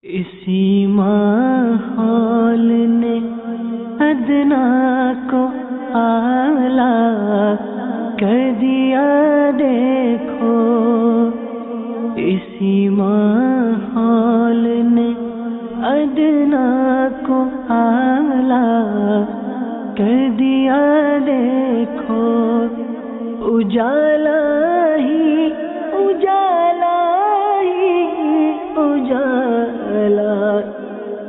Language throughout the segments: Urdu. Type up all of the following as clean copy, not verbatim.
اسی ماحول نے ادنا کو اعلیٰ کر دیا دیکھو، اسی ماحول نے ادنا کو اعلیٰ کر دیا دیکھو، اجالا ہی اجالا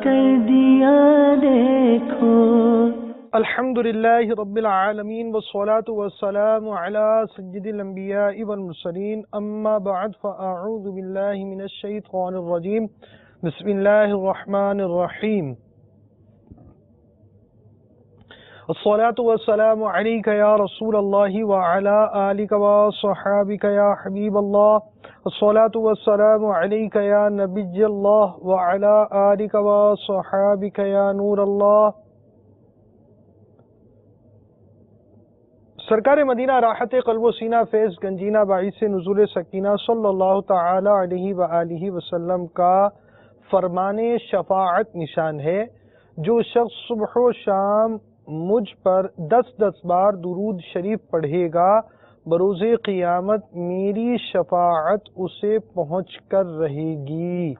کر دیا دیکھو۔ الحمدللہ رب العالمین والصلاة والسلام علی سید الانبیاء والمرسلین، اما بعد فاعوذ باللہ من الشیطان الرجیم، بسم اللہ الرحمن الرحیم۔ الصلاة والسلام علیک یا رسول اللہ وعلی آلک وصحابک یا حبیب اللہ، الصلاة والسلام علیک یا نبی اللہ وعلی آلک وصحابک یا نور اللہ۔ سرکار مدینہ راحت قلب و سینہ فیض گنجینہ باعث نزول سکینہ صلی اللہ تعالی علیہ وآلہ وسلم کا فرمان شفاعت نشان ہے، جو شخص صبح و شام مجھ پر 10 بار درود شریف پڑھے گا، بروز قیامت میری شفاعت اسے پہنچ کر رہے گی۔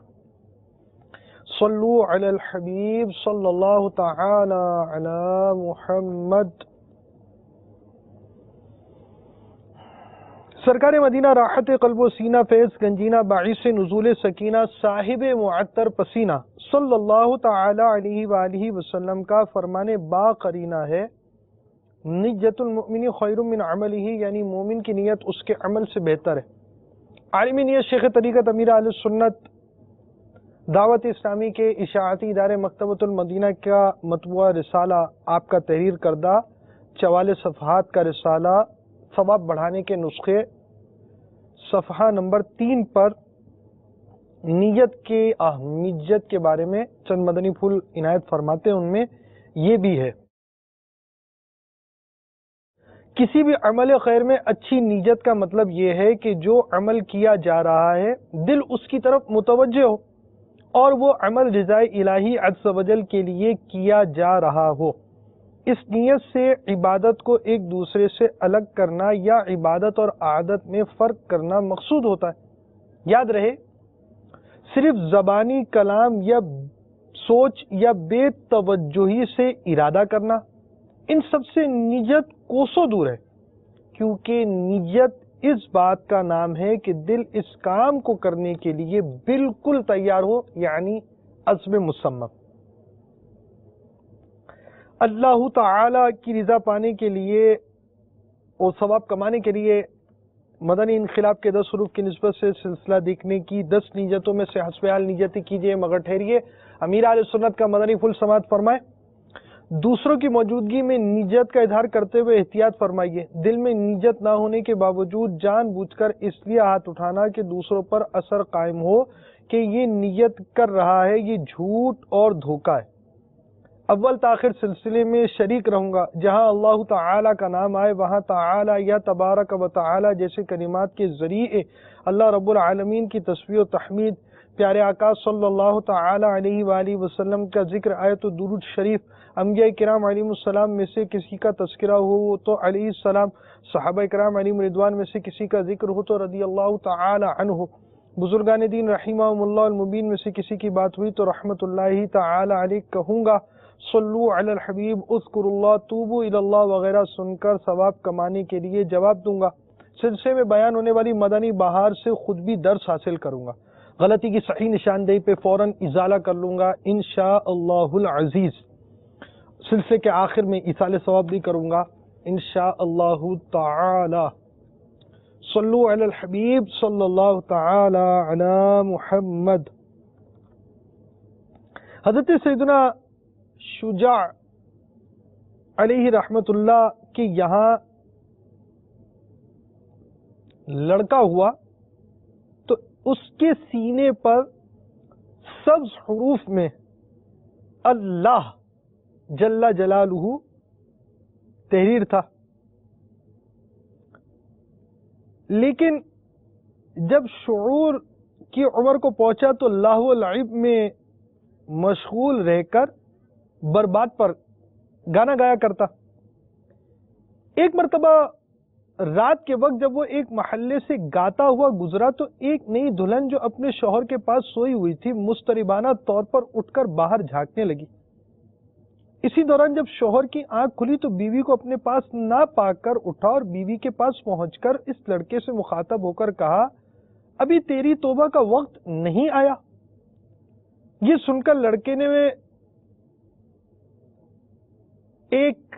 صلو علی الحبیب صلی اللہ تعالی علی محمد۔ سرکار مدینہ راحت قلب و سینہ فیض گنجینہ باعث نزول سکینہ صاحب معطر پسینہ صلی اللہ تعالی علیہ وآلہ وسلم کا فرمان با قرینہ ہے، نیت المؤمن خیر من عملہ، یعنی مومن کی نیت اس کے عمل سے بہتر ہے۔ عالم نیت شیخ طریقت امیر اہل سنت دعوت اسلامی کے اشاعتی ادارے مکتبۃ المدینہ کا مطبوعہ رسالہ، آپ کا تحریر کردہ 44 صفحات کا رسالہ ثواب بڑھانے کے نسخے، صفحہ نمبر 3 پر نیت کے اہمیت کے بارے میں چند مدنی پھول عنایت فرماتے ہیں۔ ان میں یہ بھی ہے، کسی بھی عمل خیر میں اچھی نیت کا مطلب یہ ہے کہ جو عمل کیا جا رہا ہے دل اس کی طرف متوجہ ہو، اور وہ عمل رضائے الہی عز و جل کے لیے کیا جا رہا ہو۔ اس نیت سے عبادت کو ایک دوسرے سے الگ کرنا یا عبادت اور عادت میں فرق کرنا مقصود ہوتا ہے۔ یاد رہے، صرف زبانی کلام یا سوچ یا بے توجہی سے ارادہ کرنا، ان سب سے نیت کوسوں دور ہے، کیونکہ نیت اس بات کا نام ہے کہ دل اس کام کو کرنے کے لیے بالکل تیار ہو، یعنی عزم مصمم۔ اللہ تعالی کی رضا پانے کے لیے اور ثواب کمانے کے لیے مدنی انقلاب کے 10 حروف کی نسبت سے سلسلہ دیکھنے کی 10 نیتوں میں سے حسب حال نیتی کیجیے، مگر ٹھہریے، امیر اہل سنت کا مدنی پھول سماعت فرمائے۔ دوسروں کی موجودگی میں نیت کا اظہار کرتے ہوئے احتیاط فرمائیے۔ دل میں نیت نہ ہونے کے باوجود جان بوجھ کر اس لیے ہاتھ اٹھانا کہ دوسروں پر اثر قائم ہو کہ یہ نیت کر رہا ہے، یہ جھوٹ اور دھوکہ ہے۔ اول تاخیر سلسلے میں شریک رہوں گا، جہاں اللہ تعالی کا نام آئے وہاں تعالی یا تبارک و تعالی جیسے کلمات کے ذریعے اللہ رب العالمین کی تسبیح و تحمید، پیارے آقا صلی اللہ تعالی علیہ وآلہ وسلم کا ذکر، آیت و درود شریف، انبیاء کرام علیہم السلام میں سے کسی کا تذکرہ ہو تو علیہ السلام، صحابہ کرام علیہم رضوان میں سے کسی کا ذکر ہو تو رضی اللہ تعالی عنہ، بزرگان دین رحمہم اللہ المبین میں سے کسی کی بات ہوئی تو رحمت اللہ تعالی علیہ کہوں گا۔ صلو علی الحبیب، اذکر اللہ، توبو الی اللہ وغیرہ سن کر ثواب کمانے کے لیے جواب دوں گا۔ سلسلے میں بیان ہونے والی مدنی بہار سے خود بھی درس حاصل کروں گا، غلطی کی صحیح نشاندہی پہ فوراً ازالہ کر لوں گا انشاءاللہ العزیز۔ سلسلے کے آخر میں ایصال ثواب بھی کروں گا انشاءاللہ تعالی۔ صلو علی الحبیب صلی اللہ تعالی علی محمد۔ حضرت سیدنا شجاع علیہ رحمت اللہ کے یہاں لڑکا ہوا تو اس کے سینے پر سبز حروف میں اللہ جل جلالہ تحریر تھا، لیکن جب شعور کی عمر کو پہنچا تو لاہو و لعب میں مشغول رہ کر برباد پر گانا گایا کرتا۔ ایک مرتبہ رات کے وقت جب وہ ایک محلے سے گاتا ہوا گزرا تو ایک نئی دلہن جو اپنے شوہر کے پاس سوئی ہوئی تھی مضطربانہ طور پر اٹھ کر باہر جھانکنے لگی۔ اسی دوران جب شوہر کی آنکھ کھلی تو بیوی کو اپنے پاس نہ پا کر اٹھا اور بیوی کے پاس پہنچ کر اس لڑکے سے مخاطب ہو کر کہا، ابھی تیری توبہ کا وقت نہیں آیا؟ یہ سن کر لڑکے نے ایک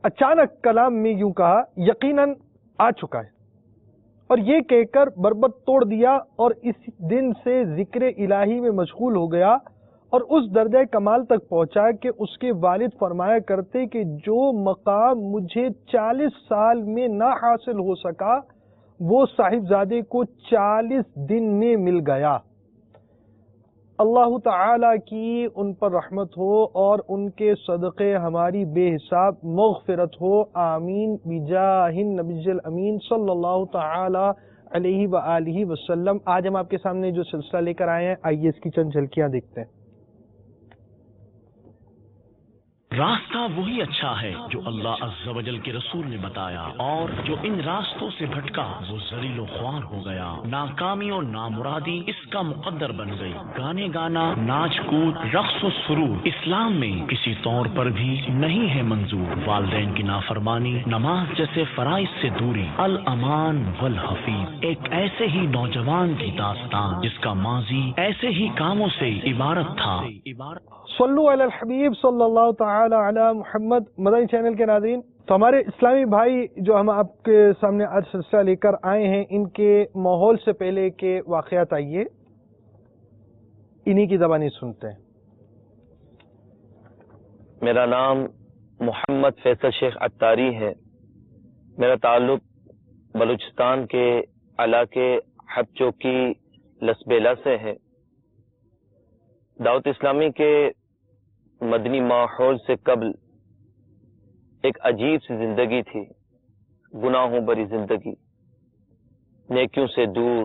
اچانک کلام میں یوں کہا، یقیناً آ چکا ہے، اور یہ کہہ کر بربط توڑ دیا اور اس دن سے ذکر الہی میں مشغول ہو گیا اور اس درجہ کمال تک پہنچا کہ اس کے والد فرمایا کرتے کہ جو مقام مجھے 40 سال میں نہ حاصل ہو سکا وہ صاحبزادے کو 40 دن میں مل گیا۔ اللہ تعالی کی ان پر رحمت ہو اور ان کے صدقے ہماری بے حساب مغفرت ہو، آمین بجاہ النبی الامین صلی اللہ تعالی علیہ وآلہ وسلم۔ آج ہم آپ کے سامنے جو سلسلہ لے کر آئے ہیں، آئیے اس کی چند جھلکیاں دیکھتے ہیں۔ راستہ وہی اچھا ہے جو اللہ عز و جل کے رسول نے بتایا، اور جو ان راستوں سے بھٹکا وہ ذلیل و خوار ہو گیا۔ ناکامی اور نامرادی اس کا مقدر بن گئی۔ گانے گانا، ناچ کود، رقص و سرور اسلام میں کسی طور پر بھی نہیں ہے منظور۔ والدین کی نافرمانی، نماز جیسے فرائض سے دوری، الامان والحفیظ، ایک ایسے ہی نوجوان کی داستان جس کا ماضی ایسے ہی کاموں سے عبارت تھا۔ صلو علی الحبیب صلی اللہ تعالی علی محمد۔ مدنی چینل کے ناظرین، تو ہمارے اسلامی بھائی جو ہم آپ کے سامنے آج سلسلہ لے کر آئے ہیں، ان کے ماحول سے پہلے کے واقعات آئیے انہی کی زبانی سنتے ہیں۔ میرا نام محمد فیصل شیخ عطاری ہے۔ میرا تعلق بلوچستان کے علاقے حب چوکی لسبیلا سے ہے۔ دعوت اسلامی کے مدنی ماحول سے قبل ایک عجیب سی زندگی تھی، گناہوں بری زندگی، نیکیوں سے دور،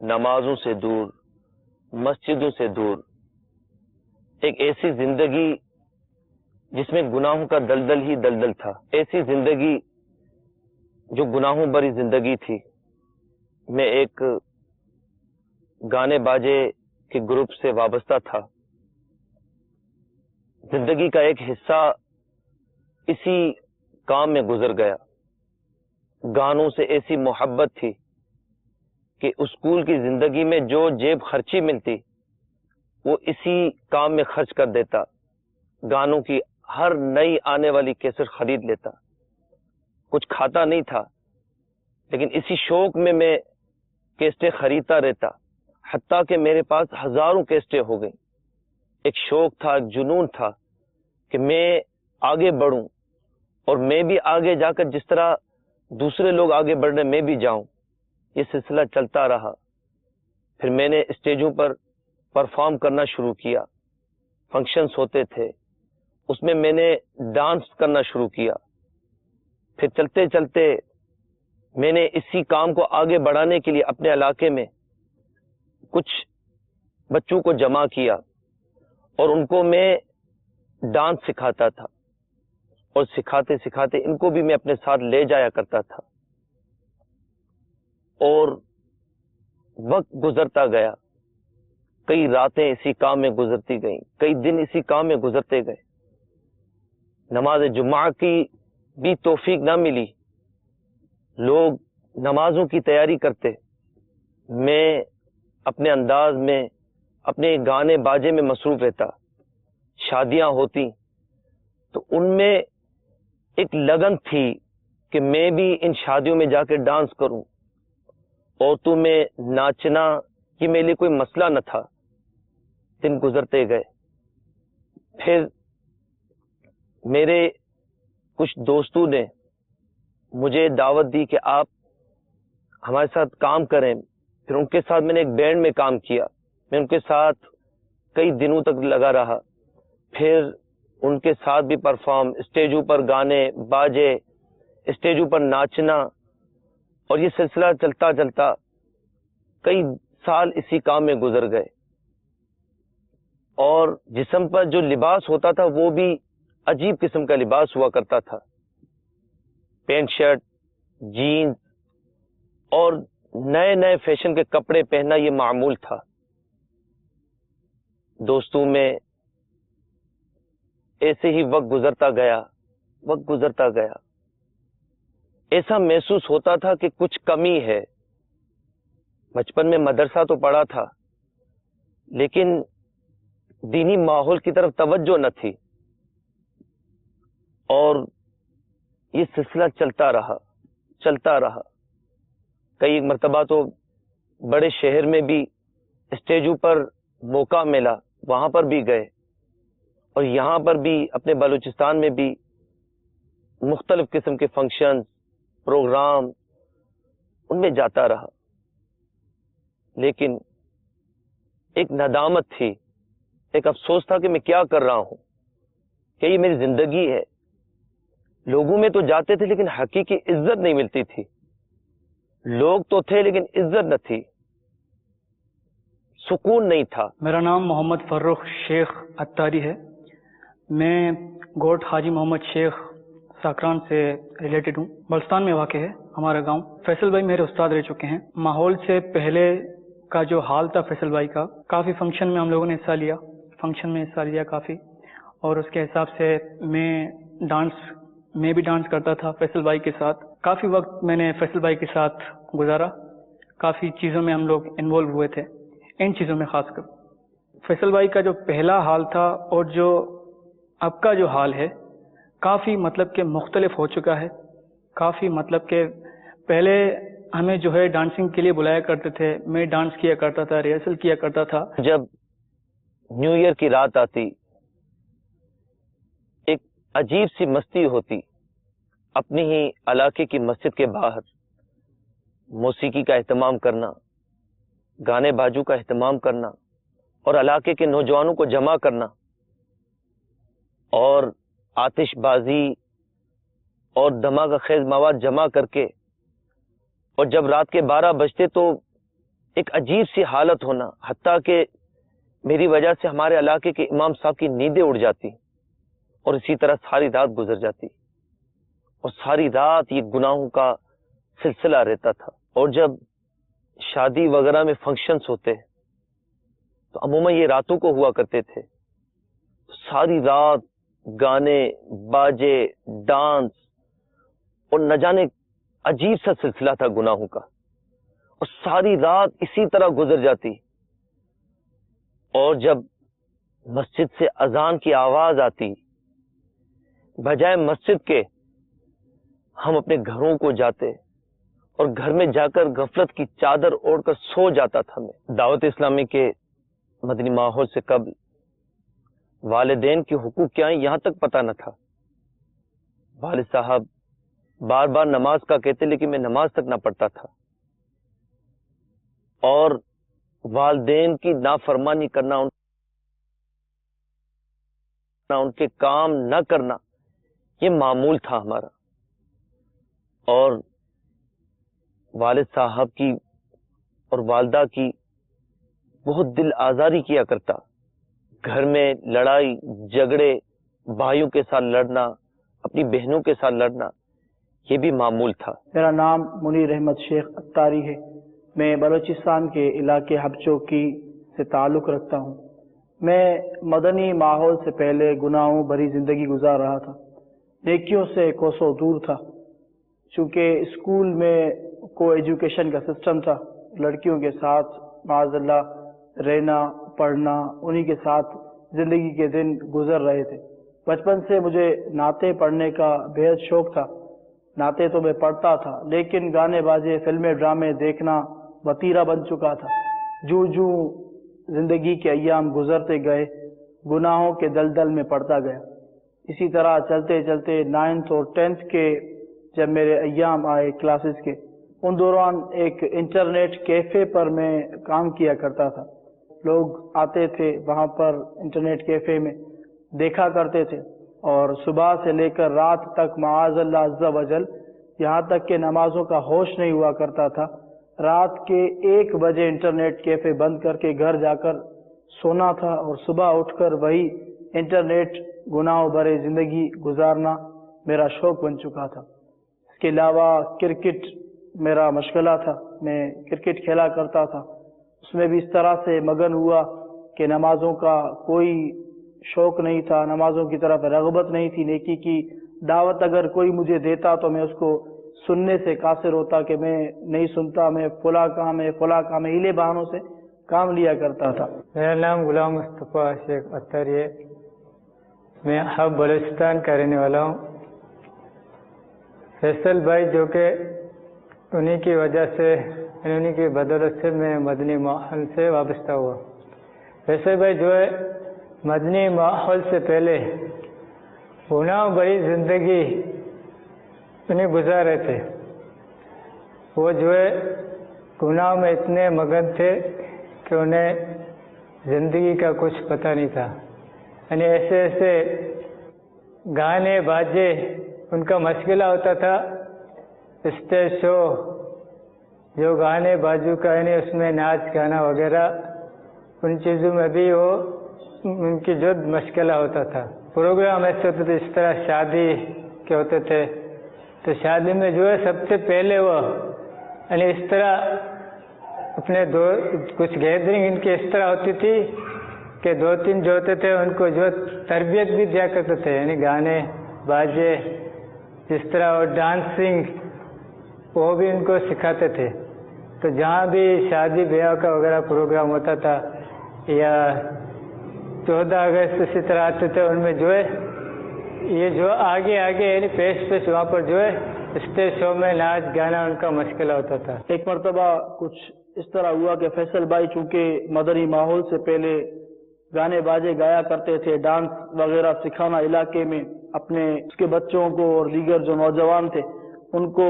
نمازوں سے دور، مسجدوں سے دور، ایک ایسی زندگی جس میں گناہوں کا دلدل ہی دلدل تھا، ایسی زندگی جو گناہوں بری زندگی تھی۔ میں ایک گانے باجے کے گروپ سے وابستہ تھا۔ زندگی کا ایک حصہ اسی کام میں گزر گیا۔ گانوں سے ایسی محبت تھی کہ اسکول کی زندگی میں جو جیب خرچی ملتی وہ اسی کام میں خرچ کر دیتا۔ گانوں کی ہر نئی آنے والی کیسٹ خرید لیتا۔ کچھ کھاتا نہیں تھا لیکن اسی شوق میں کیسٹیں خریدتا رہتا، حتیٰ کہ میرے پاس ہزاروں کیسٹیں ہو گئیں۔ ایک شوق تھا، ایک جنون تھا کہ میں آگے بڑھوں اور میں بھی آگے جا کر جس طرح دوسرے لوگ آگے بڑھ رہے میں بھی جاؤں۔ یہ سلسلہ چلتا رہا۔ پھر میں نے اسٹیجوں پر پرفارم کرنا شروع کیا، فنکشنز ہوتے تھے، اس میں نے ڈانس کرنا شروع کیا۔ پھر چلتے چلتے میں نے اسی کام کو آگے بڑھانے کے لیے اپنے علاقے میں کچھ بچوں کو جمع کیا اور ان کو میں ڈانس سکھاتا تھا، اور سکھاتے سکھاتے ان کو بھی میں اپنے ساتھ لے جایا کرتا تھا۔ اور وقت گزرتا گیا، کئی راتیں اسی کام میں گزرتی گئیں، کئی دن اسی کام میں گزرتے گئے۔ نماز جمعہ کی بھی توفیق نہ ملی، لوگ نمازوں کی تیاری کرتے، میں اپنے انداز میں اپنے گانے باجے میں مصروف رہتا۔ شادیاں ہوتی تو ان میں ایک لگن تھی کہ میں بھی ان شادیوں میں جا کے ڈانس کروں، عورتوں میں ناچنا یہ میرے لیے کوئی مسئلہ نہ تھا۔ دن گزرتے گئے، پھر میرے کچھ دوستوں نے مجھے دعوت دی کہ آپ ہمارے ساتھ کام کریں۔ پھر ان کے ساتھ میں نے ایک بینڈ میں کام کیا، میں ان کے ساتھ کئی دنوں تک لگا رہا۔ پھر ان کے ساتھ بھی پرفارم، اسٹیجوں پر گانے باجے، اسٹیجوں پر ناچنا، اور یہ سلسلہ چلتا چلتا کئی سال اسی کام میں گزر گئے۔ اور جسم پر جو لباس ہوتا تھا وہ بھی عجیب قسم کا لباس ہوا کرتا تھا، پینٹ شرٹ، جینز اور نئے نئے فیشن کے کپڑے پہننا یہ معمول تھا۔ دوستوں میں ایسے ہی وقت گزرتا گیا، ایسا محسوس ہوتا تھا کہ کچھ کمی ہے۔ بچپن میں مدرسہ تو پڑھا تھا لیکن دینی ماحول کی طرف توجہ نہ تھی، اور یہ سلسلہ چلتا رہا۔ کئی مرتبہ تو بڑے شہر میں بھی اسٹیجوں پر موقع ملا، وہاں پر بھی گئے، اور یہاں پر بھی اپنے بلوچستان میں بھی مختلف قسم کے فنکشن، پروگرام، ان میں جاتا رہا، لیکن ایک ندامت تھی، ایک افسوس تھا کہ میں کیا کر رہا ہوں، کہ یہ میری زندگی ہے۔ لوگوں میں تو جاتے تھے لیکن حقیقی عزت نہیں ملتی تھی، لوگ تو تھے لیکن عزت نہ تھی، سکون نہیں تھا۔ میرا نام محمد فروخ شیخ اتاری ہے، میں گوٹ حاجی محمد شیخ ساکران سے ریلیٹڈ ہوں، بلوچستان میں واقع ہے ہمارا گاؤں۔ فیصل بھائی میرے استاد رہ چکے ہیں۔ ماحول سے پہلے کا جو حال تھا فیصل بھائی کا، کافی فنکشن میں ہم لوگوں نے حصہ لیا کافی، اور اس کے حساب سے میں بھی ڈانس کرتا تھا فیصل بھائی کے ساتھ۔ کافی وقت میں نے فیصل بھائی کے ساتھ گزارا، کافی چیزوں میں ہم لوگ انوالو ہوئے تھے، ان چیزوں میں خاص کر۔ فیصل بھائی کا جو پہلا حال تھا اور جو اب کا جو حال ہے، کافی مطلب کہ مختلف ہو چکا ہے۔ کافی مطلب کہ پہلے ہمیں جو ہے ڈانسنگ کے لیے بلایا کرتے تھے، میں ڈانس کیا کرتا تھا، ریہرسل کیا کرتا تھا۔ جب نیو ایئر کی رات آتی، ایک عجیب سی مستی ہوتی، اپنی ہی علاقے کی مسجد کے باہر موسیقی کا اہتمام کرنا، گانے باجو کا اہتمام کرنا، اور علاقے کے نوجوانوں کو جمع کرنا، اور آتش بازی اور دھماکہ خیز مواد جمع کر کے، اور جب رات کے 12 بجتے تو ایک عجیب سی حالت ہونا، حتیٰ کہ میری وجہ سے ہمارے علاقے کے امام صاحب کی نیندیں اڑ جاتی، اور اسی طرح ساری رات گزر جاتی، اور ساری رات یہ گناہوں کا سلسلہ رہتا تھا۔ اور جب شادی وغیرہ میں فنکشنز ہوتے تو عموماً یہ راتوں کو ہوا کرتے تھے، ساری رات گانے باجے، ڈانس، اور نہ جانے عجیب سا سلسلہ تھا گناہوں کا، اور ساری رات اسی طرح گزر جاتی۔ اور جب مسجد سے اذان کی آواز آتی، بجائے مسجد کے ہم اپنے گھروں کو جاتے، اور گھر میں جا کر غفلت کی چادر اوڑھ کر سو جاتا تھا میں۔ دعوت اسلامی کے مدنی ماحول سے قبل والدین کے حقوق کیا ہیں یہاں تک پتہ نہ تھا۔ والد صاحب بار بار نماز کا کہتے لیکن میں نماز تک نہ پڑھتا تھا، اور والدین کی نافرمانی کرنا، ان کے کام نہ کرنا، یہ معمول تھا ہمارا۔ اور والد صاحب کی اور والدہ کی بہت دل آزاری کیا کرتا، گھر میں لڑائی جھگڑے، بھائیوں کے ساتھ لڑنا، اپنی بہنوں کے ساتھ لڑنا، یہ بھی معمول تھا۔ میرا نام منیر احمد شیخ اتاری ہے، میں بلوچستان کے علاقے حبچوکی سے تعلق رکھتا ہوں۔ میں مدنی ماحول سے پہلے گناہوں بھری زندگی گزار رہا تھا، نیکیوں سے کوسوں دور تھا۔ چونکہ اسکول میں کو ایجوکیشن کا سسٹم تھا، لڑکیوں کے ساتھ معاذ اللہ رہنا، پڑھنا، انہی کے ساتھ زندگی کے دن گزر رہے تھے۔ بچپن سے مجھے نعتیں پڑھنے کا بے حد شوق تھا، نعتیں تو میں پڑھتا تھا، لیکن گانے بازے، فلمیں، ڈرامے دیکھنا وتیرہ بن چکا تھا۔ جو زندگی کے ایام گزرتے گئے، گناہوں کے دلدل میں پڑتا گیا۔ اسی طرح چلتے چلتے 9th اور 10th کے جب میرے ایام آئے کلاسز کے، ان دوران ایک انٹرنیٹ کیفے پر میں کام کیا کرتا تھا۔ لوگ آتے تھے وہاں پر انٹرنیٹ کیفے میں، دیکھا کرتے تھے، اور صبح سے لے کر رات تک معاذ اللہ عز و جل، یہاں تک کہ نمازوں کا ہوش نہیں ہوا کرتا تھا۔ رات کے 1 بجے انٹرنیٹ کیفے بند کر کے گھر جا کر سونا تھا اور صبح اٹھ کر وہی انٹرنیٹ گناہوں بھرے زندگی گزارنا میرا شوق بن چکا تھا۔ اس کے علاوہ کرکٹ میرا مشغلہ تھا، میں کرکٹ کھیلا کرتا تھا، اس میں بھی اس طرح سے مگن ہوا کہ نمازوں کا کوئی شوق نہیں تھا، نمازوں کی طرف رغبت نہیں تھی، نیکی کی دعوت اگر کوئی مجھے دیتا تو میں اس کو سننے سے قاصر ہوتا کہ میں نہیں سنتا، میں فلاں کام ہے ہیلے بہانوں سے کام لیا کرتا تھا۔ میرا نام غلام مصطفیٰ شیخ اتاری ہے، میں حب بلوچستان کا رہنے والا ہوں۔ فیصل بھائی جو کہ انہی کی وجہ سے، انہی کی بدولت سے میں مدنی ماحول سے وابستہ ہوا۔ فیصل بھائی جو ہے مدنی ماحول سے پہلے گناہ بھری زندگی انہیں گزار رہے تھے۔ وہ جو ہے گناہ میں اتنے مگن تھے کہ انہیں زندگی کا کچھ پتہ نہیں تھا، یعنی ایسے ایسے گانے باجے ان کا مشغلہ ہوتا تھا، اسٹیج شو جو گانے بازو کا یعنی اس میں ناچ گانا وغیرہ ان چیزوں میں بھی وہ ان کی جو مشغلہ ہوتا تھا۔ پروگرام ایسے ہوتے تھے، اس طرح شادی کے ہوتے تھے تو شادی میں جو ہے سب سے پہلے وہ یعنی اس طرح اپنے کچھ گیدرنگ ان کی اس طرح ہوتی تھی کہ 2-3 جو ہوتے تھے ان کو جو تربیت بھی دیا کرتے تھے، یعنی گانے باجے جس طرح وہ ڈانسنگ وہ بھی ان کو سکھاتے تھے۔ تو جہاں بھی شادی بیاہ کا وغیرہ پروگرام ہوتا تھا یا 14 اگست اسی طرح آتے تھے، ان میں جو ہے یہ جو آگے یعنی پیش وہاں پر جو ہے اسٹیج شو میں ناچ گانا ان کا مشغلہ ہوتا تھا۔ ایک مرتبہ کچھ اس طرح ہوا کہ فیصل بھائی چونکہ مدنی ماحول سے پہلے گانے باجے گایا کرتے تھے، ڈانس وغیرہ سکھانا علاقے میں اپنے اس کے بچوں کو اور دیگر جو نوجوان تھے ان کو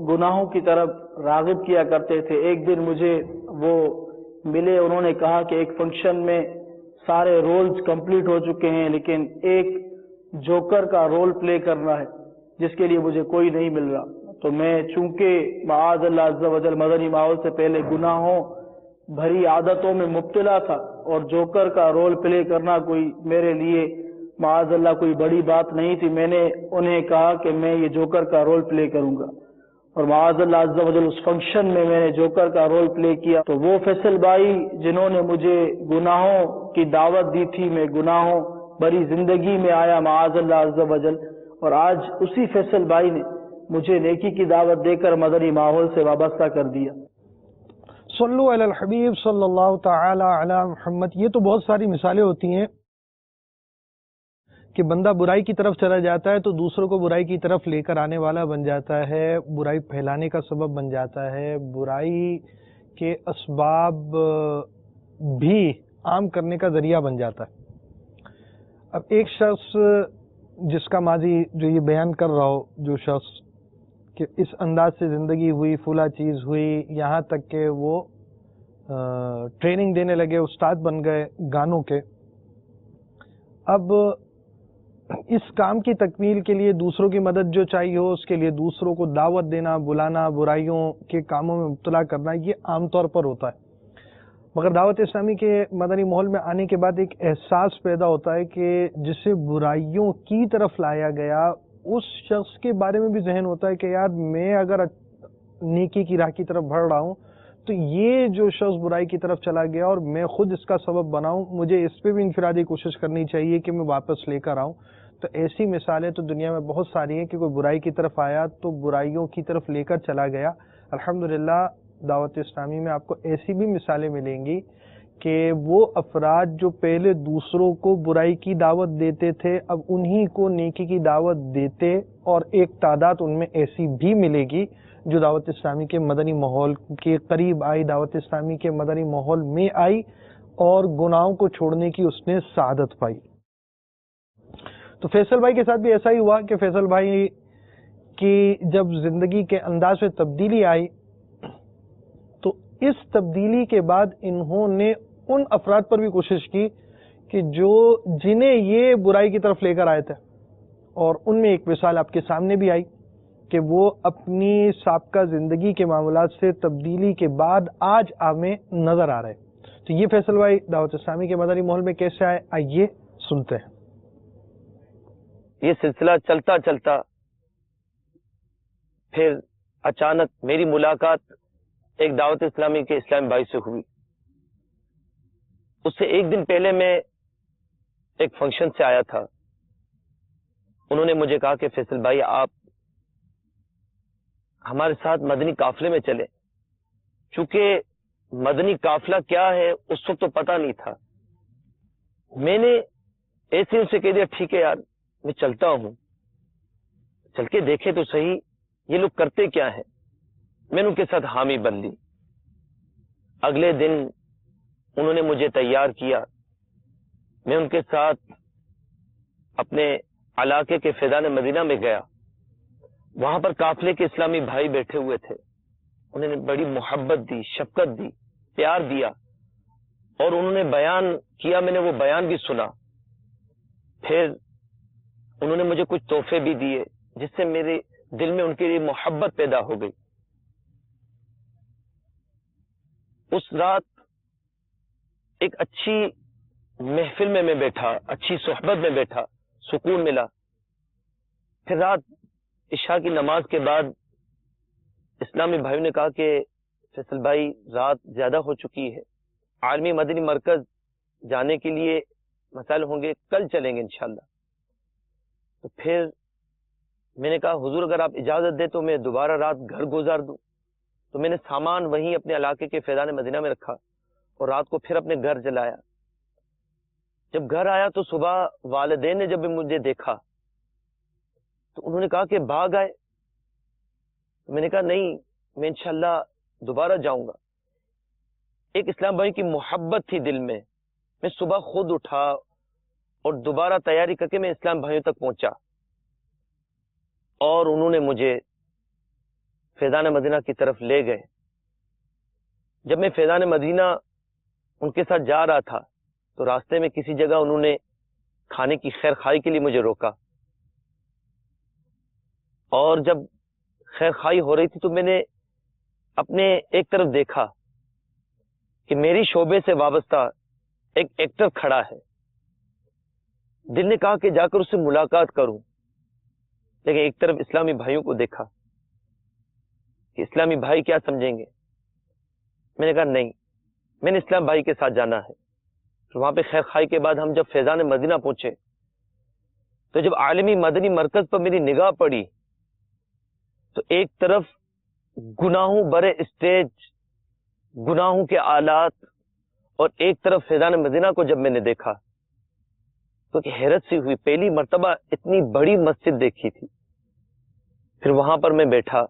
گناہوں کی طرف راغب کیا کرتے تھے۔ ایک دن مجھے وہ ملے، انہوں نے کہا کہ ایک فنکشن میں سارے رولز کمپلیٹ ہو چکے ہیں لیکن ایک جوکر کا رول پلے کرنا ہے جس کے لیے مجھے کوئی نہیں مل رہا۔ تو میں چونکہ معاذ اللہ عز و جل مدنی ماحول سے پہلے گناہوں بھری عادتوں میں مبتلا تھا اور جوکر کا رول پلے کرنا کوئی میرے لیے معاذ اللہ کوئی بڑی بات نہیں تھی۔ میں نے انہیں کہا کہ میں یہ جوکر کا رول پلے کروں گا اور معاذ اللہ عز و جل اس فنکشن میں نے جوکر کا رول پلے کیا۔ تو وہ فیصل بھائی جنہوں نے مجھے گناہوں کی دعوت دی تھی، میں گناہوں بڑی زندگی میں آیا معاذ اللہ عز و جل، اور آج اسی فیصل بھائی نے مجھے نیکی کی دعوت دے کر مدنی ماحول سے وابستہ کر دیا۔ صلو علی الحبیب صلی اللہ تعالی علی محمد۔ یہ تو بہت ساری مثالیں ہوتی ہیں کہ بندہ برائی کی طرف چلا جاتا ہے تو دوسروں کو برائی کی طرف لے کر آنے والا بن جاتا ہے، برائی پھیلانے کا سبب بن جاتا ہے، برائی کے اسباب بھی عام کرنے کا ذریعہ بن جاتا ہے۔ اب ایک شخص جس کا ماضی جو یہ بیان کر رہا ہو، جو شخص کہ اس انداز سے زندگی ہوئی، فلاں چیز ہوئی، یہاں تک کہ وہ ٹریننگ دینے لگے، استاد بن گئے گانوں کے۔ اب اس کام کی تکمیل کے لیے دوسروں کی مدد جو چاہیے ہو، اس کے لیے دوسروں کو دعوت دینا، بلانا، برائیوں کے کاموں میں مبتلا کرنا، یہ عام طور پر ہوتا ہے۔ مگر دعوت اسلامی کے مدنی ماحول میں آنے کے بعد ایک احساس پیدا ہوتا ہے کہ جسے برائیوں کی طرف لایا گیا اس شخص کے بارے میں بھی ذہن ہوتا ہے کہ یار میں اگر نیکی کی راہ کی طرف بڑھ رہا ہوں تو یہ جو شخص برائی کی طرف چلا گیا اور میں خود اس کا سبب بناؤں، مجھے اس پہ بھی انفرادی کوشش کرنی چاہیے کہ میں واپس لے کر آؤں۔ تو ایسی مثالیں تو دنیا میں بہت ساری ہیں کہ کوئی برائی کی طرف آیا تو برائیوں کی طرف لے کر چلا گیا۔ الحمدللہ دعوت اسلامی میں آپ کو ایسی بھی مثالیں ملیں گی کہ وہ افراد جو پہلے دوسروں کو برائی کی دعوت دیتے تھے اب انہی کو نیکی کی دعوت دیتے، اور ایک تعداد ان میں ایسی بھی ملے گی جو دعوت اسلامی کے مدنی ماحول کے قریب آئی، دعوت اسلامی کے مدنی ماحول میں آئی اور گناہوں کو چھوڑنے کی اس نے سعادت پائی۔ تو فیصل بھائی کے ساتھ بھی ایسا ہی ہوا کہ فیصل بھائی کی جب زندگی کے انداز میں تبدیلی آئی تو اس تبدیلی کے بعد انہوں نے ان افراد پر بھی کوشش کی کہ جنہیں یہ برائی کی طرف لے کر آئے تھے، اور ان میں ایک مثال آپ کے سامنے بھی آئی کہ وہ اپنی سابقہ زندگی کے معاملات سے تبدیلی کے بعد آج ہمیں نظر آ رہے۔ تو یہ فیصل بھائی دعوت اسلامی کے مدنی ماحول میں کیسے آئے، آئیے سنتے ہیں۔ یہ سلسلہ چلتا چلتا پھر اچانک میری ملاقات ایک دعوت اسلامی کے اسلام بھائی سے ہوئی۔ اس سے ایک دن پہلے میں ایک فنکشن سے آیا تھا۔ انہوں نے مجھے کہا کہ فیصل بھائی آپ ہمارے ساتھ مدنی قافلے میں چلے۔ چونکہ مدنی قافلہ کیا ہے اس وقت تو پتہ نہیں تھا، میں نے ایسے ان سے کہہ دیا ٹھیک ہے یار میں چلتا ہوں، چل کے دیکھے تو صحیح یہ لوگ کرتے کیا ہیں۔ میں نے ان کے ساتھ حامی بن لی۔ اگلے دن انہوں نے مجھے تیار کیا، میں ان کے ساتھ اپنے علاقے کے فیضان مدینہ میں گیا۔ وہاں پر قافلے کے اسلامی بھائی بیٹھے ہوئے تھے، انہوں نے بڑی محبت دی، شفقت دی، پیار دیا، اور انہوں نے بیان کیا، میں نے وہ بیان بھی سنا۔ پھر انہوں نے مجھے کچھ تحفے بھی دیے جس سے میرے دل میں ان کے لیے محبت پیدا ہو گئی۔ اس رات ایک اچھی محفل میں بیٹھا، اچھی صحبت میں بیٹھا، سکون ملا۔ پھر رات عشاء کی نماز کے بعد اسلامی بھائیوں نے کہا کہ فیصل بھائی رات زیادہ ہو چکی ہے، عالمی مدنی مرکز جانے کے لیے مسائل ہوں گے، کل چلیں گے انشاءاللہ۔ تو پھر میں نے کہا حضور اگر آپ اجازت دیں تو میں دوبارہ رات گھر گزار دوں۔ تو میں نے سامان وہیں اپنے علاقے کے فیضان مدینہ میں رکھا اور رات کو پھر اپنے گھر جلایا۔ جب گھر آیا تو صبح والدین نے جب مجھے دیکھا تو انہوں نے کہا کہ بھاگ آئے۔ میں نے کہا نہیں، میں انشاءاللہ دوبارہ جاؤں گا۔ ایک اسلام بھائی کی محبت تھی دل میں، میں صبح خود اٹھا اور دوبارہ تیاری کر کے میں اسلام بھائیوں تک پہنچا، اور انہوں نے مجھے فیضان مدینہ کی طرف لے گئے۔ جب میں فیضان مدینہ ان کے ساتھ جا رہا تھا تو راستے میں کسی جگہ انہوں نے کھانے کی خیر خائی کے لیے مجھے روکا، اور جب خیر خائی ہو رہی تھی تو میں نے اپنے ایک طرف دیکھا کہ میری شعبے سے وابستہ ایک ایکٹر کھڑا ہے۔ دل نے کہا کہ جا کر اس سے ملاقات کروں، لیکن ایک طرف اسلامی بھائیوں کو دیکھا کہ اسلامی بھائی کیا سمجھیں گے۔ میں نے کہا نہیں، میں نے اسلام بھائی کے ساتھ جانا ہے۔ تو وہاں پہ خیر خائی کے بعد ہم جب فیضان مدینہ پہنچے تو جب عالمی مدنی مرکز پر میری نگاہ پڑی تو ایک طرف گناہوں برے اسٹیج، گناہوں کے آلات، اور ایک طرف فیضان مدینہ کو جب میں نے دیکھا تو کہ حیرت سی ہوئی، پہلی مرتبہ اتنی بڑی مسجد دیکھی تھی۔ پھر وہاں پر میں بیٹھا،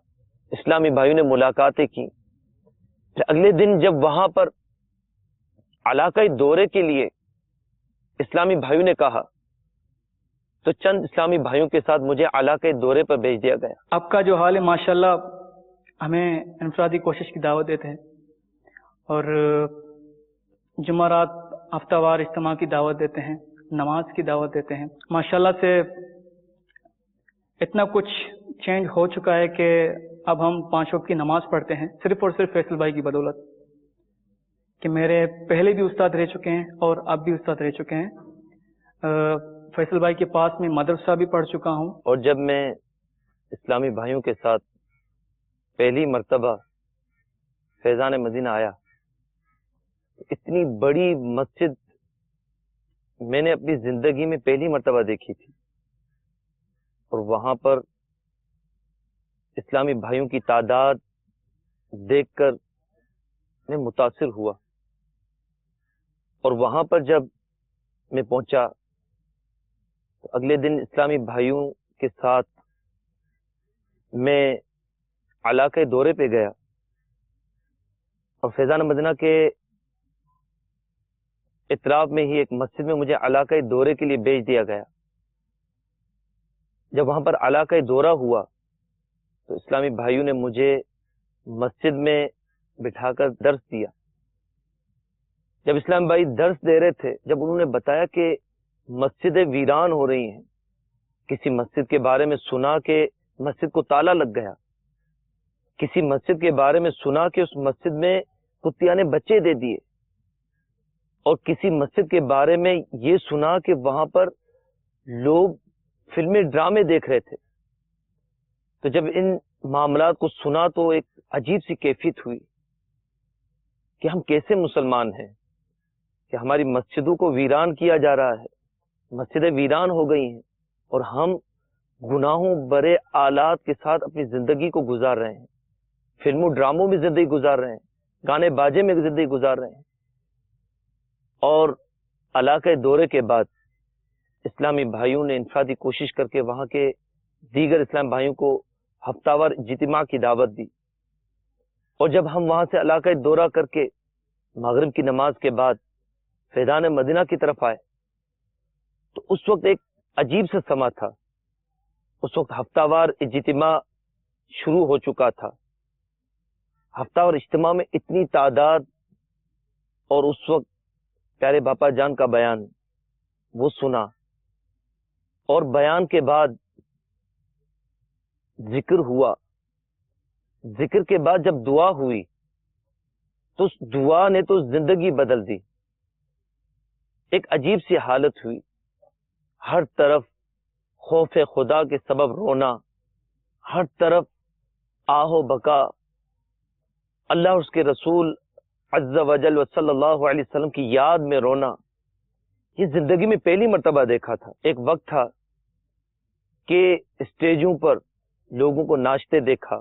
اسلامی بھائیوں نے ملاقاتیں کی۔ پھر اگلے دن جب وہاں پر علاقائی دورے کے لیے اسلامی بھائیوں نے کہا تو چند اسلامی بھائیوں کے ساتھ مجھے علاقائی دورے پر بھیج دیا گیا۔ آپ کا جو حال ہے ماشاءاللہ ہمیں انفرادی کوشش کی دعوت دیتے ہیں، اور جمعرات ہفتہ وار اجتماع کی دعوت دیتے ہیں، نماز کی دعوت دیتے ہیں۔ ماشاءاللہ سے اتنا کچھ چینج ہو چکا ہے کہ اب ہم 5 وقت کی نماز پڑھتے ہیں صرف اور صرف فیصل بھائی کی بدولت، کہ میرے پہلے بھی استاد رہ چکے ہیں اور اب بھی استاد رہ چکے ہیں۔ فیصل بھائی کے پاس میں مدرسہ بھی پڑھ چکا ہوں۔ اور جب میں اسلامی بھائیوں کے ساتھ پہلی مرتبہ فیضان مدینہ آیا، اتنی بڑی مسجد میں نے اپنی زندگی میں پہلی مرتبہ دیکھی تھی، اور وہاں پر اسلامی بھائیوں کی تعداد دیکھ کر میں متاثر ہوا۔ اور وہاں پر جب میں پہنچا تو اگلے دن اسلامی بھائیوں کے ساتھ میں علاقے دورے پہ گیا، اور فیضان مدینہ کے اطراف میں ہی ایک مسجد میں مجھے علاقائی دورے کے لیے بھیج دیا گیا۔ جب وہاں پر علاقائی دورہ ہوا تو اسلامی بھائیوں نے مجھے مسجد میں بٹھا کر درس دیا۔ جب اسلام بھائی درس دے رہے تھے، جب انہوں نے بتایا کہ مسجدیں ویران ہو رہی ہیں، کسی مسجد کے بارے میں سنا کہ مسجد کو تالا لگ گیا، کسی مسجد کے بارے میں سنا کہ اس مسجد میں کتیا نے بچے دے دیے، اور کسی مسجد کے بارے میں یہ سنا کہ وہاں پر لوگ فلمیں ڈرامے دیکھ رہے تھے. تو جب ان معاملات کو سنا تو ایک عجیب سی کیفیت ہوئی کہ ہم کیسے مسلمان ہیں کہ ہماری مسجدوں کو ویران کیا جا رہا ہے, مسجدیں ویران ہو گئی ہیں, اور ہم گناہوں برے آلات کے ساتھ اپنی زندگی کو گزار رہے ہیں, فلموں ڈراموں میں زندگی گزار رہے ہیں, گانے باجے میں زندگی گزار رہے ہیں. اور علاقہ دورے کے بعد اسلامی بھائیوں نے انفرادی کوشش کر کے وہاں کے دیگر اسلام بھائیوں کو ہفتہ وار اجتماع کی دعوت دی. اور جب ہم وہاں سے علاقہ دورہ کر کے مغرب کی نماز کے بعد فیضان مدینہ کی طرف آئے تو اس وقت ایک عجیب سا سما تھا. اس وقت ہفتہ وار اجتماع شروع ہو چکا تھا. ہفتہ وار اجتماع میں اتنی تعداد, اور اس وقت پیارے باپا جان کا بیان وہ سنا, اور بیان کے بعد ذکر ہوا. ذکر کے بعد جب دعا ہوئی تو اس دعا نے تو زندگی بدل دی. ایک عجیب سی حالت ہوئی, ہر طرف خوف خدا کے سبب رونا, ہر طرف آہ و بکا, اللہ اور اس کے رسول عز و جل و صلی اللہ علیہ وسلم کی یاد میں رونا. یہ زندگی میں پہلی مرتبہ دیکھا تھا. ایک وقت تھا کہ اسٹیجوں پر لوگوں کو ناچتے دیکھا,